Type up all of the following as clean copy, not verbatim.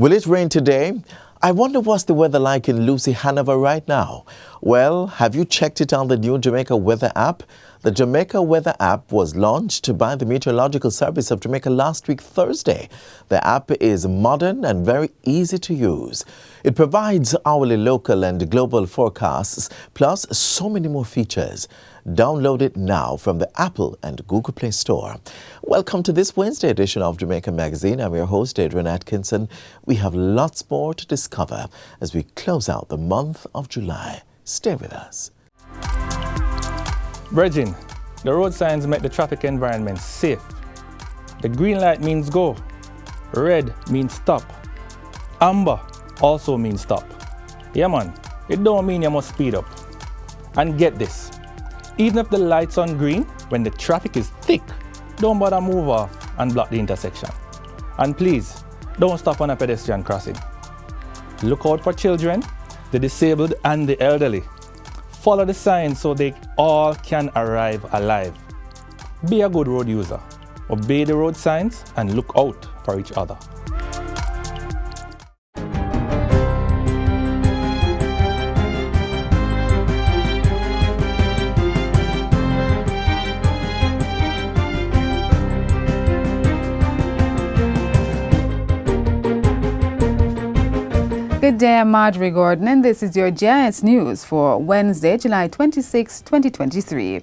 Will it rain today? I wonder what's the weather like in Lucy, Hanover right now. Well, have you checked it on the new Jamaica Weather app? The Jamaica Weather app was launched by the Meteorological Service of Jamaica last week, Thursday. The app is modern and very easy to use. It provides hourly local and global forecasts, plus so many more features. Download it now from the Apple and Google Play Store. Welcome to this Wednesday edition of Jamaica Magazine. I'm your host, Adrian Atkinson. We have lots more to discover as we close out the month of July. Stay with us. Virgin, the road signs make the traffic environment safe. The green light means go. Red means stop. Amber also means stop. Yeah man, it don't mean you must speed up. And get this, even if the light's on green, when the traffic is thick, don't bother move off and block the intersection. And please, don't stop on a pedestrian crossing. Look out for children, the disabled and the elderly. Follow the signs so they all can arrive alive. Be a good road user. Obey the road signs and look out for each other. Good day, I'm Marjorie Gordon, and this is your GIS News for Wednesday, July 26, 2023.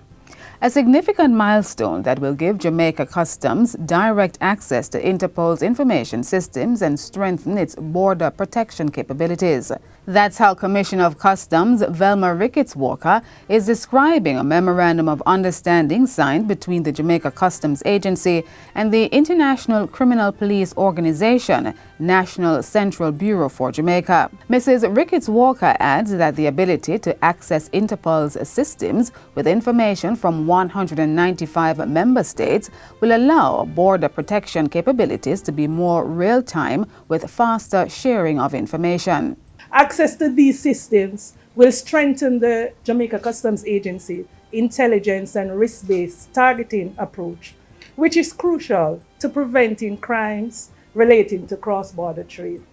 A significant milestone that will give Jamaica Customs direct access to Interpol's information systems and strengthen its border protection capabilities. That's how Commissioner of Customs Velma Ricketts-Walker is describing a memorandum of understanding signed between the Jamaica Customs Agency and the International Criminal Police Organization, National Central Bureau for Jamaica. Mrs. Ricketts-Walker adds that the ability to access Interpol's systems with information from 195 member states will allow border protection capabilities to be more real-time with faster sharing of information. Access to these systems will strengthen the Jamaica Customs Agency intelligence and risk-based targeting approach, which is crucial to preventing crimes relating to cross-border trade.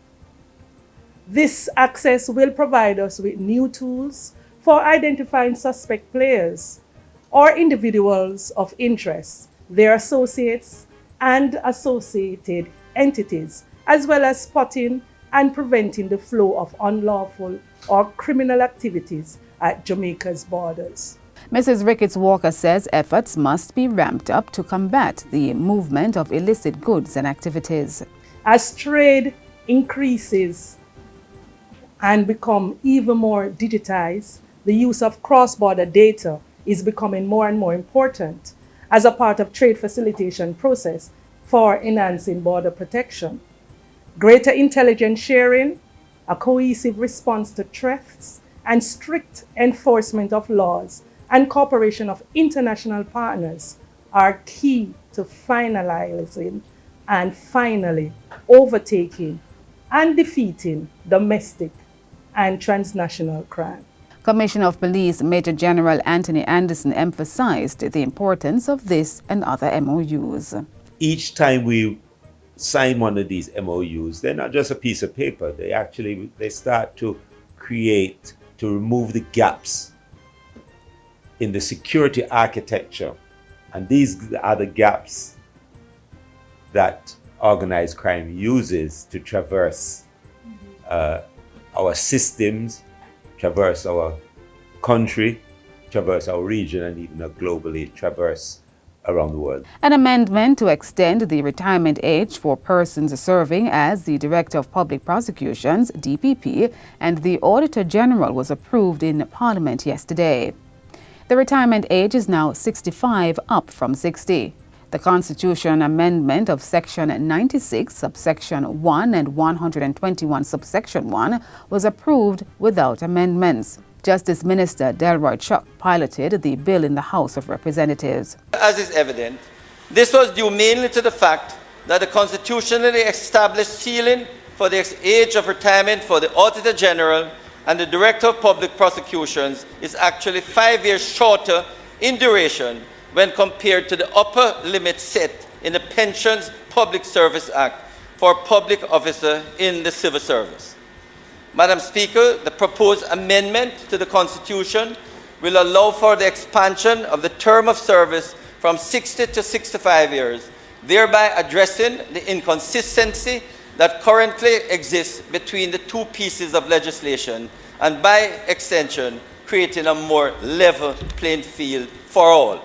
This access will provide us with new tools for identifying suspect players or individuals of interest, their associates and associated entities, as well as spotting and preventing the flow of unlawful or criminal activities at Jamaica's borders. Mrs. Ricketts-Walker says efforts must be ramped up to combat the movement of illicit goods and activities. As trade increases and become even more digitized, the use of cross-border data is becoming more and more important as a part of trade facilitation process for enhancing border protection. Greater intelligence sharing, a cohesive response to threats, and strict enforcement of laws and cooperation of international partners are key to finalizing and finally overtaking and defeating domestic and transnational crime. Commissioner of Police Major General Anthony Anderson emphasized the importance of this and other MOUs. Each time we sign one of these MOUs, they're not just a piece of paper. They start to create, to remove the gaps in the security architecture. And these are the gaps that organized crime uses to traverse our systems, traverse our country, traverse our region, and even globally traverse around the world. An amendment to extend the retirement age for persons serving as the Director of Public Prosecutions, DPP, and the Auditor General was approved in Parliament yesterday. The retirement age is now 65, up from 60. The Constitution Amendment of Section 96, subsection 1 and 121, subsection 1 was approved without amendments. Justice Minister Delroy Chuck piloted the bill in the House of Representatives. As is evident, this was due mainly to the fact that the constitutionally established ceiling for the age of retirement for the Auditor General and the Director of Public Prosecutions is actually 5 years shorter in duration when compared to the upper limit set in the Pensions Public Service Act for a public officer in the civil service. Madam Speaker, the proposed amendment to the Constitution will allow for the expansion of the term of service from 60 to 65 years, thereby addressing the inconsistency that currently exists between the two pieces of legislation and, by extension, creating a more level playing field for all.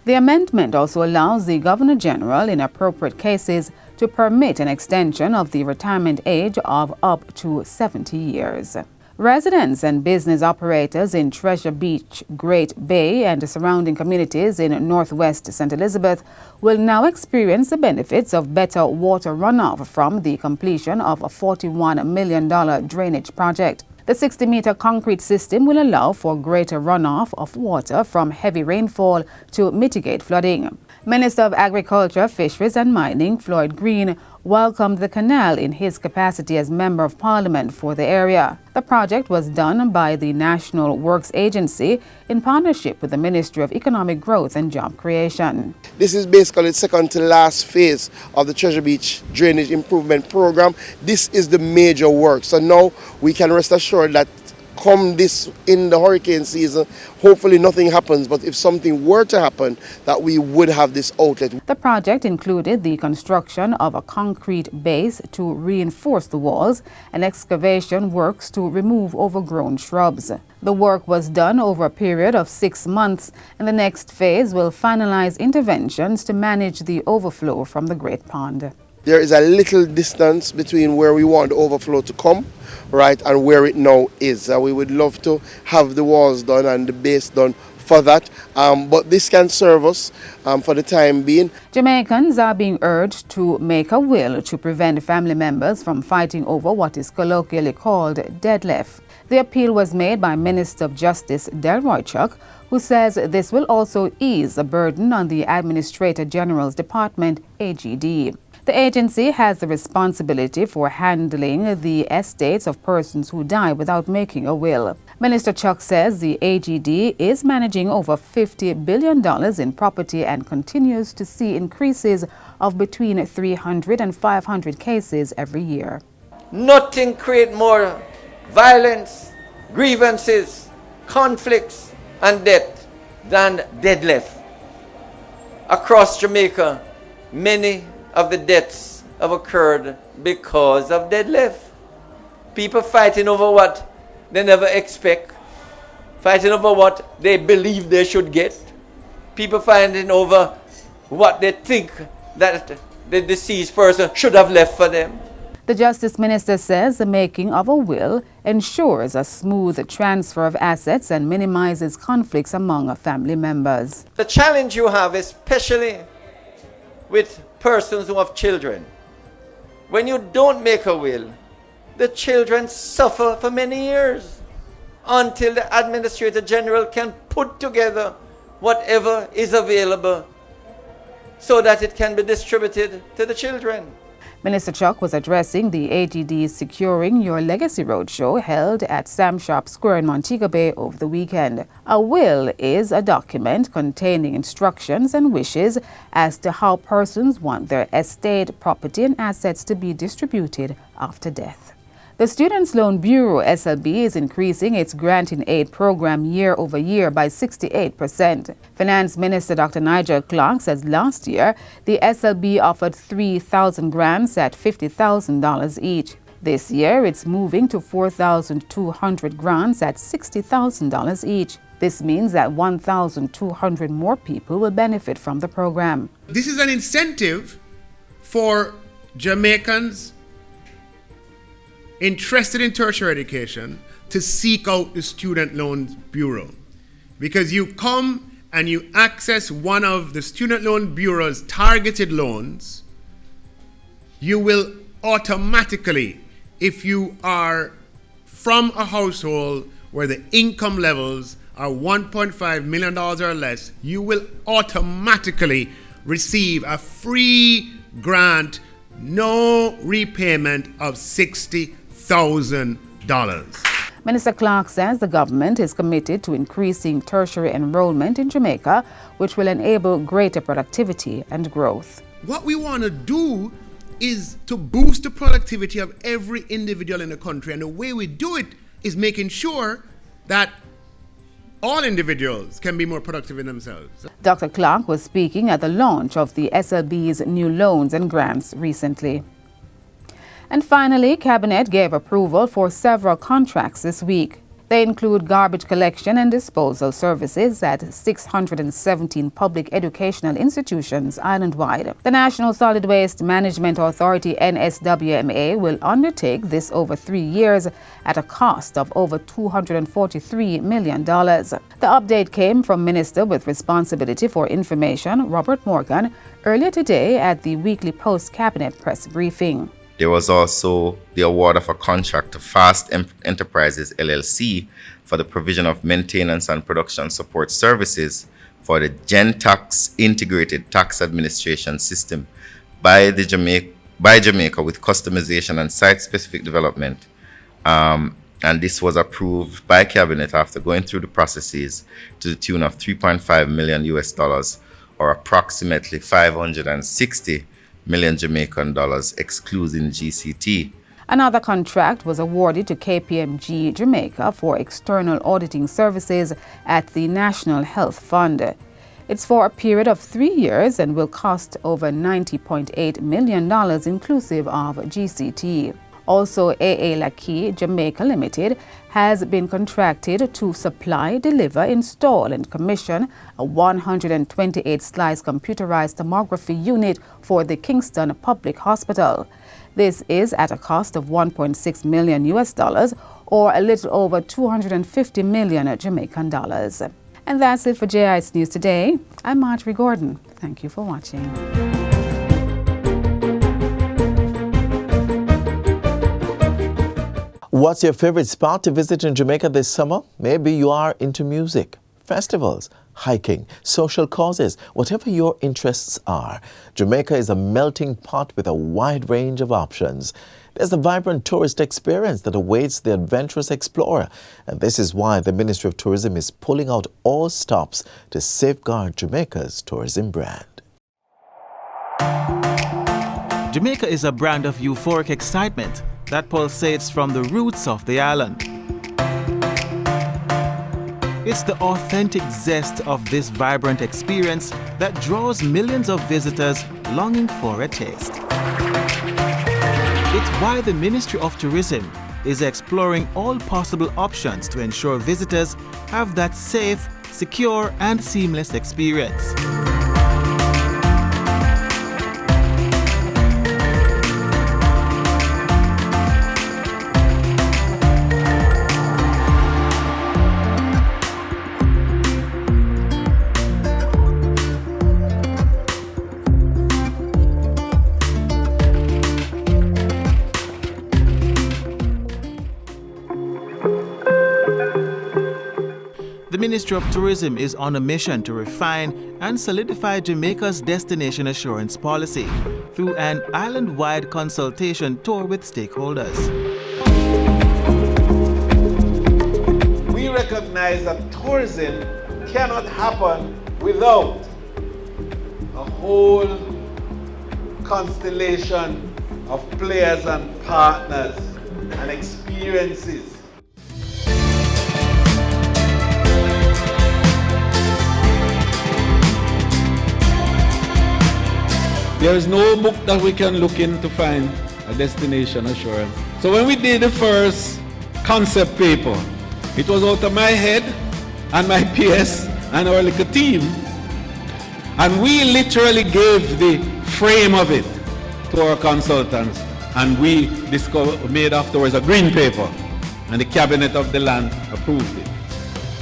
The amendment also allows the Governor General, in appropriate cases, to permit an extension of the retirement age of up to 70 years. Residents and business operators in Treasure Beach, Great Bay and the surrounding communities in northwest St. Elizabeth will now experience the benefits of better water runoff from the completion of a $41 million drainage project. The 60-meter concrete system will allow for greater runoff of water from heavy rainfall to mitigate flooding. Minister of Agriculture, Fisheries and Mining, Floyd Green, welcomed the canal in his capacity as Member of Parliament for the area. The project was done by the National Works Agency in partnership with the Ministry of Economic Growth and Job Creation. This is basically the second to last phase of the Treasure Beach Drainage Improvement Program. This is the major work. So now we can rest assured that come this in the hurricane season, hopefully nothing happens, but if something were to happen, that we would have this outlet. The project included the construction of a concrete base to reinforce the walls and excavation works to remove overgrown shrubs. The work was done over a period of 6 months, and the next phase will finalize interventions to manage the overflow from the Great Pond. There is a little distance between where we want the overflow to come, right, and where it now is. We would love to have the walls done and the base done for that, but this can serve us for the time being. Jamaicans are being urged to make a will to prevent family members from fighting over what is colloquially called deadlift. The appeal was made by Minister of Justice Delroy Chuck, who says this will also ease a burden on the Administrator General's Department, AGD. The agency has the responsibility for handling the estates of persons who die without making a will. Minister Chuck says the AGD is managing over $50 billion in property and continues to see increases of between 300 and 500 cases every year. Nothing creates more violence, grievances, conflicts, and death than deadlift. Across Jamaica, many of the deaths have occurred because of deadlift. People fighting over what they never expect, fighting over what they believe they should get, people fighting over what they think that the deceased person should have left for them. The Justice Minister says the making of a will ensures a smooth transfer of assets and minimizes conflicts among family members. The challenge you have, especially with persons who have children, when you don't make a will, the children suffer for many years until the Administrator General can put together whatever is available so that it can be distributed to the children. Minister Chuck was addressing the AGD's Securing Your Legacy Roadshow held at Sam Sharp Square in Montego Bay over the weekend. A will is a document containing instructions and wishes as to how persons want their estate, property and assets to be distributed after death. The Students' Loan Bureau, SLB, is increasing its grant in aid program year over year by 68%. Finance Minister Dr. Nigel Clark says last year, the SLB offered 3,000 grants at $50,000 each. This year, it's moving to 4,200 grants at $60,000 each. This means that 1,200 more people will benefit from the program. This is an incentive for Jamaicans interested in tertiary education to seek out the Student Loan Bureau, because you come and you access one of the Student Loan Bureau's targeted loans, you will automatically, if you are from a household where the income levels are $1.5 million or less, you will automatically receive a free grant, no repayment of $60,000. Minister Clark says the government is committed to increasing tertiary enrollment in Jamaica, which will enable greater productivity and growth. What we want to do is to boost the productivity of every individual in the country. And the way we do it is making sure that all individuals can be more productive in themselves. Dr. Clark was speaking at the launch of the SLB's new loans and grants recently. And finally, Cabinet gave approval for several contracts this week. They include garbage collection and disposal services at 617 public educational institutions island-wide. The National Solid Waste Management Authority, NSWMA, will undertake this over 3 years at a cost of over $243 million. The update came from Minister with Responsibility for Information, Robert Morgan, earlier today at the weekly post-Cabinet press briefing. There was also the award of a contract to Fast Enterprises LLC for the provision of maintenance and production support services for the GenTax Integrated Tax Administration System by Jamaica with customization and site-specific development. And this was approved by Cabinet after going through the processes to the tune of $3.5 million or approximately 560 million Jamaican dollars, excluding GCT. Another contract was awarded to KPMG Jamaica for external auditing services at the National Health Fund. It's for a period of 3 years and will cost over $90.8 million inclusive of GCT. Also, AA Laki Jamaica Limited has been contracted to supply, deliver, install and commission a 128-slice computerized tomography unit for the Kingston Public Hospital. This is at a cost of $1.6 million or a little over 250 million Jamaican dollars. And that's it for JIS News Today. I'm Marjorie Gordon. Thank you for watching. What's your favorite spot to visit in Jamaica this summer? Maybe you are into music, festivals, hiking, social causes, whatever your interests are. Jamaica is a melting pot with a wide range of options. There's a vibrant tourist experience that awaits the adventurous explorer, and this is why the Ministry of Tourism is pulling out all stops to safeguard Jamaica's tourism brand. Jamaica is a brand of euphoric excitement that pulsates from the roots of the island. It's the authentic zest of this vibrant experience that draws millions of visitors longing for a taste. It's why the Ministry of Tourism is exploring all possible options to ensure visitors have that safe, secure, and seamless experience. The Ministry of Tourism is on a mission to refine and solidify Jamaica's destination assurance policy through an island-wide consultation tour with stakeholders. We recognize that tourism cannot happen without a whole constellation of players and partners and experiences. There is no book that we can look in to find a destination assurance. So when we did the first concept paper, it was out of my head and my PS and our little team. And we literally gave the frame of it to our consultants. And we made afterwards a green paper. And the Cabinet of the Land approved it.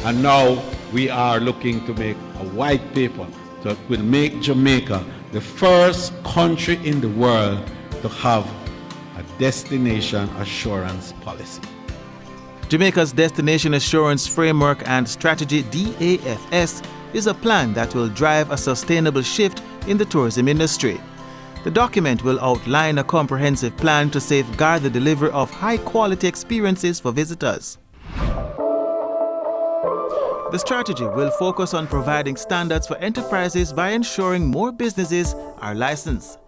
And now we are looking to make a white paper that will make Jamaica the first country in the world to have a destination assurance policy. Jamaica's Destination Assurance Framework and Strategy, DAFS, is a plan that will drive a sustainable shift in the tourism industry. The document will outline a comprehensive plan to safeguard the delivery of high-quality experiences for visitors. The strategy will focus on providing standards for enterprises by ensuring more businesses are licensed.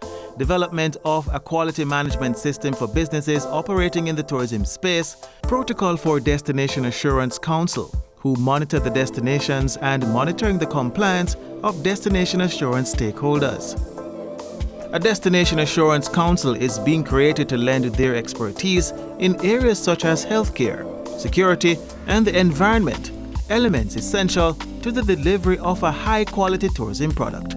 development of a quality management system for businesses operating in the tourism space, protocol for Destination Assurance Council, who monitor the destinations and monitoring the compliance of Destination Assurance stakeholders. A Destination Assurance Council is being created to lend their expertise in areas such as healthcare, security, and the environment, elements essential to the delivery of a high-quality tourism product.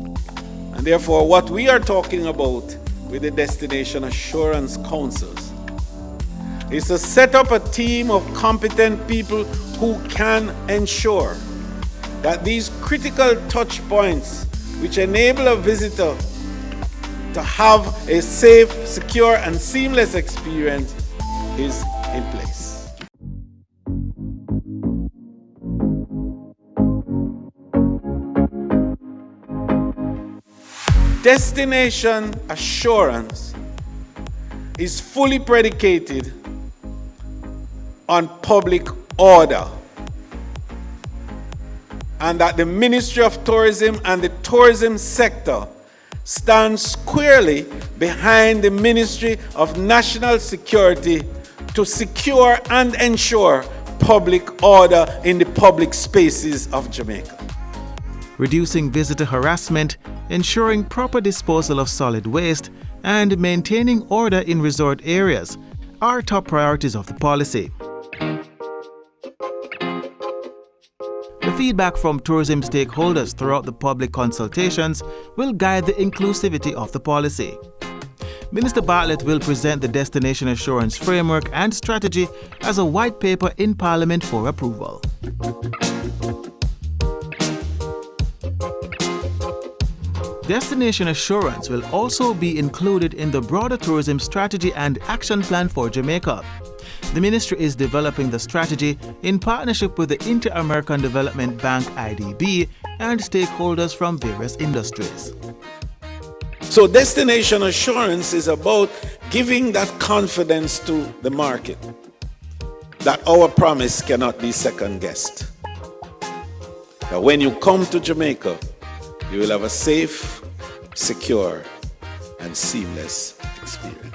And therefore, what we are talking about with the Destination Assurance Councils is to set up a team of competent people who can ensure that these critical touch points, which enable a visitor to have a safe, secure, and seamless experience, is in place. Destination assurance is fully predicated on public order, and that the Ministry of Tourism and the tourism sector stand squarely behind the Ministry of National Security to secure and ensure public order in the public spaces of Jamaica. Reducing visitor harassment, ensuring proper disposal of solid waste, and maintaining order in resort areas are top priorities of the policy. The feedback from tourism stakeholders throughout the public consultations will guide the inclusivity of the policy. Minister Bartlett will present the Destination Assurance Framework and Strategy as a white paper in Parliament for approval. Destination assurance will also be included in the broader tourism strategy and action plan for Jamaica. The ministry is developing the strategy in partnership with the Inter-American Development Bank (IDB) and stakeholders from various industries. So destination assurance is about giving that confidence to the market that our promise cannot be second-guessed. That when you come to Jamaica, you will have a safe, secure, and seamless experience.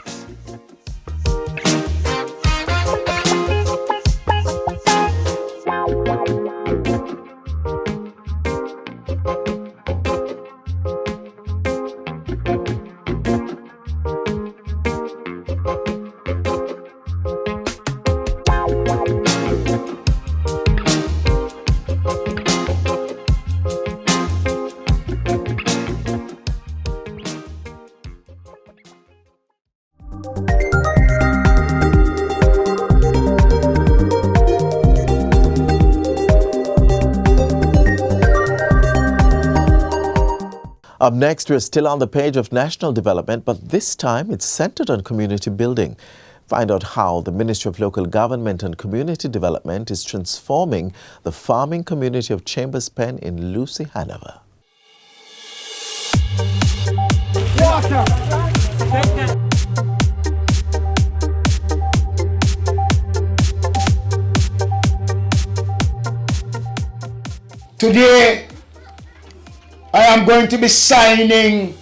Up next, we're still on the page of national development, but this time it's centered on community building. Find out how the Ministry of Local Government and Community Development is transforming the farming community of Chambers Pen in Lucy, Hanover. Water. Today, I am going to be signing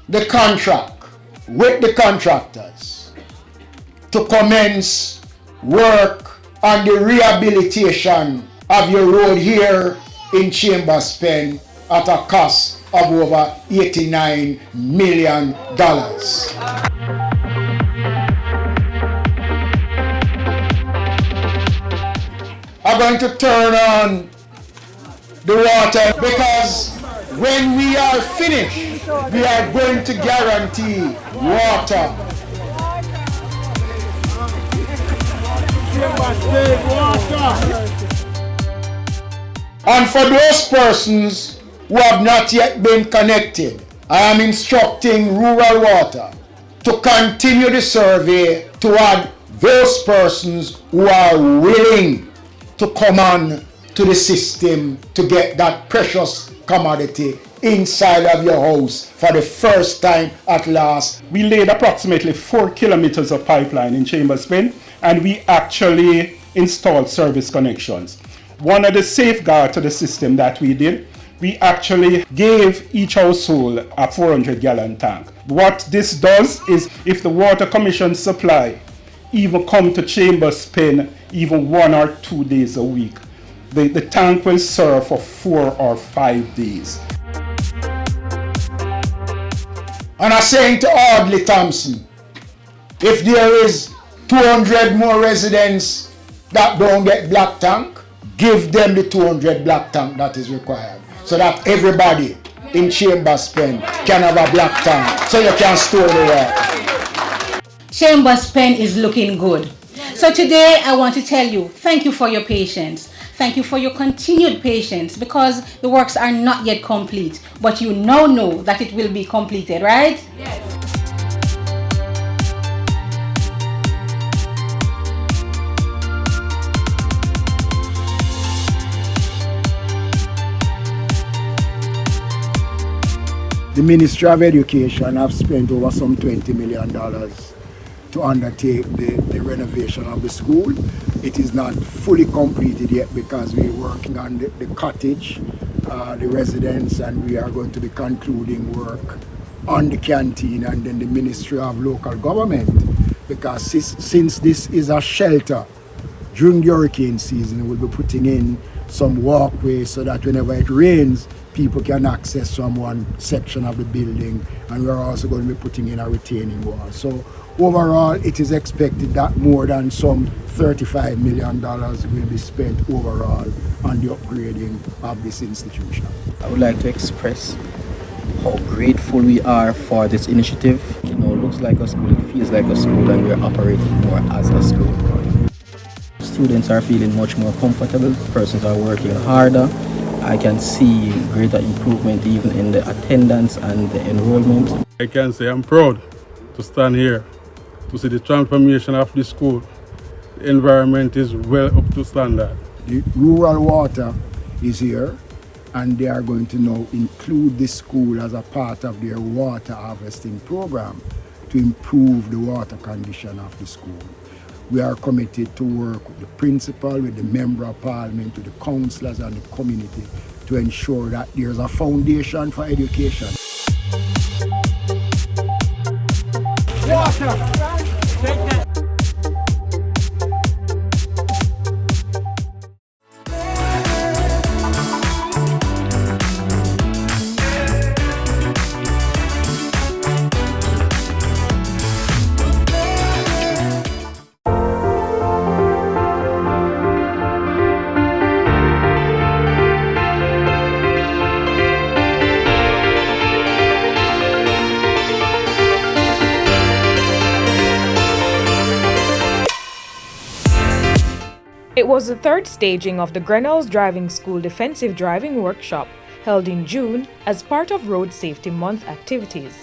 the contract with the contractors to commence work on the rehabilitation of your road here in Chambers Pen at a cost of over $89 million. I'm going to turn on the water because when we are finished, we are going to guarantee water. And for those persons who have not yet been connected, I am instructing Rural Water to continue the survey to add those persons who are willing to come on to the system to get that precious commodity inside of your house for the first time at last. We laid approximately 4 kilometers of pipeline in Chambers Pen, and we actually installed service connections. One of the safeguards to the system that we did we actually gave each household a 400-gallon tank. What this does is, if the Water Commission supply even come to Chambers Pen even 1 or 2 days a week, the tank will serve for 4 or 5 days. And I'm saying to Audley Thompson, if there is 200 more residents that don't get black tank, give them the 200 black tank that is required, so that everybody in Chambers Pen can have a black tank, so you can store the water. Chambers Pen is looking good. So today I want to tell you, thank you for your patience. Thank you for your continued patience, because the works are not yet complete, but you now know that it will be completed, right? Yes. The Ministry of Education have spent over some $20 million to undertake the renovation of the school. It is not fully completed yet because we're working on the cottage, the residents, and we are going to be concluding work on the canteen and then the Ministry of Local Government, because since this is a shelter during the hurricane season, we'll be putting in some walkways so that whenever it rains, people can access from one section of the building, and we're also going to be putting in a retaining wall. So overall, it is expected that more than some $35 million will be spent overall on the upgrading of this institution. I would like to express how grateful we are for this initiative. You know, it looks like a school, it feels like a school, and we're operating more as a school. Students are feeling much more comfortable, persons are working harder. I can see greater improvement even in the attendance and the enrollment. I can say I'm proud to stand here to see the transformation of the school. The environment is well up to standard. The rural water is here, and they are going to now include the school as a part of their water harvesting program to improve the water condition of the school. We are committed to work with the principal, with the member of parliament, with the councillors and the community to ensure that there's a foundation for education. Water! It was the third staging of the Grinnell's Driving School Defensive Driving Workshop, held in June as part of Road Safety Month activities.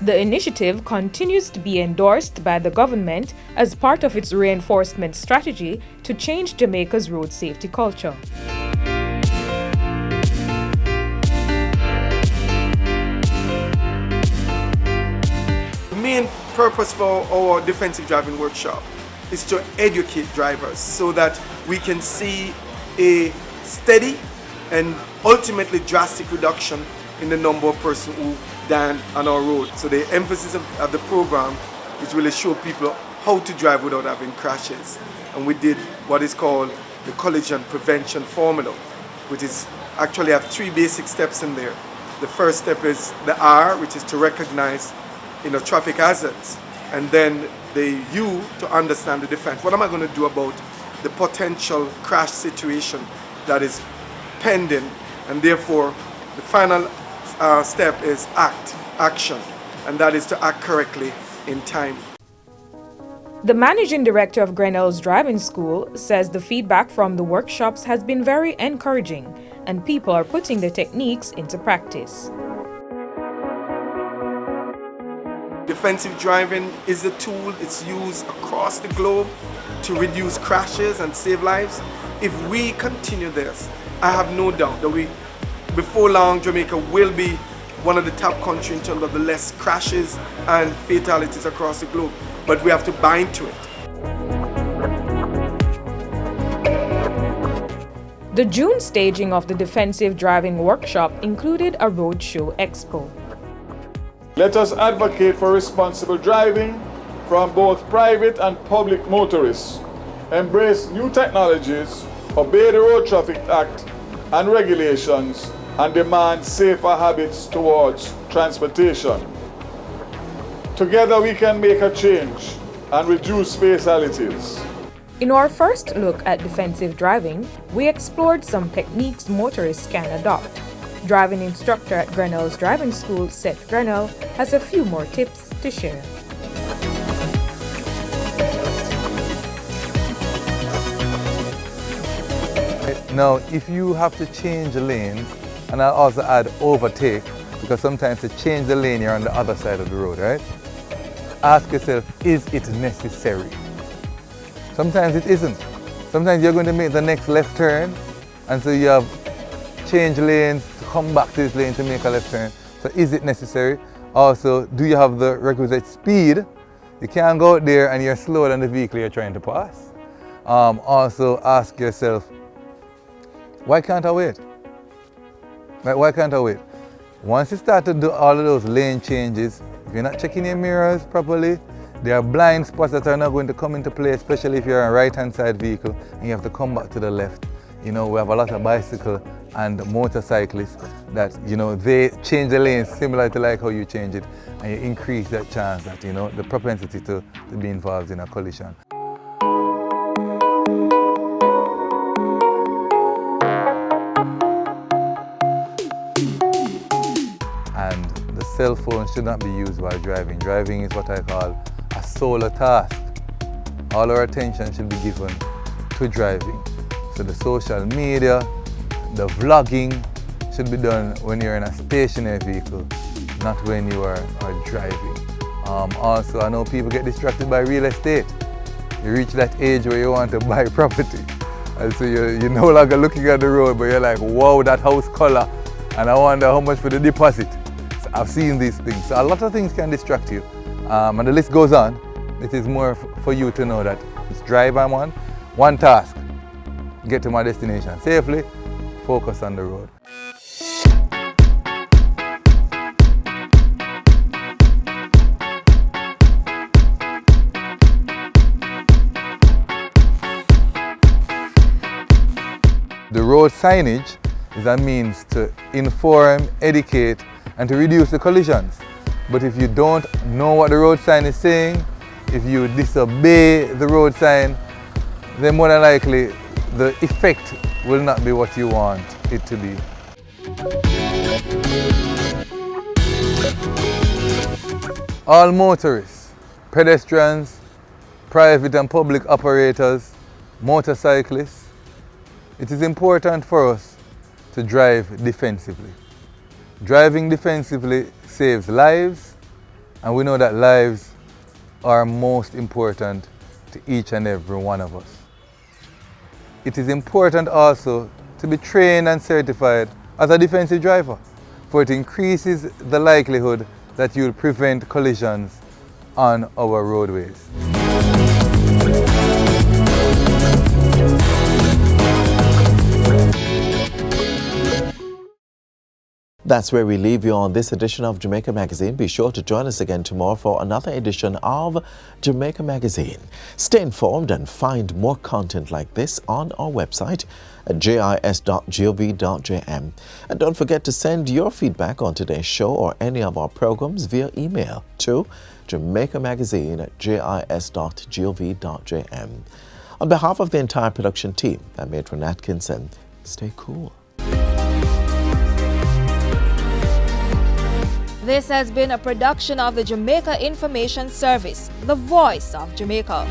The initiative continues to be endorsed by the government as part of its reinforcement strategy to change Jamaica's road safety culture. The main purpose for our defensive driving workshop is to educate drivers so that we can see a steady and ultimately drastic reduction in the number of persons who die on our road. So the emphasis of the program is really show people how to drive without having crashes. And we did what is called the collision prevention formula, which is actually have 3 basic steps in there. The first step is the R, which is to recognize traffic hazards, and then the U to understand the defense. What am I going to do about the potential crash situation that is pending? And therefore, the final step is action, and that is to act correctly in time. The managing director of Grinnell's Driving School says the feedback from the workshops has been very encouraging, and people are putting the techniques into practice. Defensive driving is a tool, it's used across the globe to reduce crashes and save lives. If we continue this, I have no doubt that before long, Jamaica will be one of the top countries in terms of the less crashes and fatalities across the globe. But we have to bind to it. The June staging of the Defensive Driving Workshop included a roadshow expo. Let us advocate for responsible driving from both private and public motorists. Embrace new technologies, obey the Road Traffic Act and regulations, and demand safer habits towards transportation. Together we can make a change and reduce fatalities. In our first look at defensive driving, we explored some techniques motorists can adopt. Driving instructor at Grinnell's Driving School, Seth Grinnell, has a few more tips to share. Now, if you have to change lanes, and I'll also add overtake, because sometimes to change the lane, you're on the other side of the road, right? Ask yourself, is it necessary? Sometimes it isn't. Sometimes you're going to make the next left turn, and so you have changed lanes to come back to this lane to make a left turn. So is it necessary? Also, do you have the requisite speed? You can't go out there and you're slower than the vehicle you're trying to pass. Also, ask yourself, why can't I wait? Like, why can't I wait? Once you start to do all of those lane changes, if you're not checking your mirrors properly, there are blind spots that are not going to come into play, especially if you're a right-hand side vehicle and you have to come back to the left. You know, we have a lot of bicycle and motorcyclists that, you know, they change the lanes similar to like how you change it, and you increase that chance that, you know, the propensity to be involved in a collision. And the cell phone should not be used while driving. Driving is what I call a solo task. All our attention should be given to driving. So the social media, the vlogging should be done when you're in a stationary vehicle, not when you are driving. Also, I know people get distracted by real estate. You reach that age where you want to buy property. And so you're no longer looking at the road, but you're like, wow, that house color, and I wonder how much for the deposit. So I've seen these things. So a lot of things can distract you. And the list goes on. It is more for you to know that it's drive I'm on, one task, get to my destination safely, focus on the road. The road signage is a means to inform, educate, and to reduce the collisions. But if you don't know what the road sign is saying, if you disobey the road sign, then more than likely the effect will not be what you want it to be. All motorists, pedestrians, private and public operators, motorcyclists, it is important for us to drive defensively. Driving defensively saves lives, and we know that lives are most important to each and every one of us. It is important also to be trained and certified as a defensive driver, for it increases the likelihood that you'll prevent collisions on our roadways. That's where we leave you on this edition of Jamaica Magazine. Be sure to join us again tomorrow for another edition of Jamaica Magazine. Stay informed and find more content like this on our website at jis.gov.jm. And don't forget to send your feedback on today's show or any of our programs via email to jamaicamagazine@jis.gov.jm. On behalf of the entire production team, I'm Matron Atkinson. Stay cool. This has been a production of the Jamaica Information Service, the voice of Jamaica.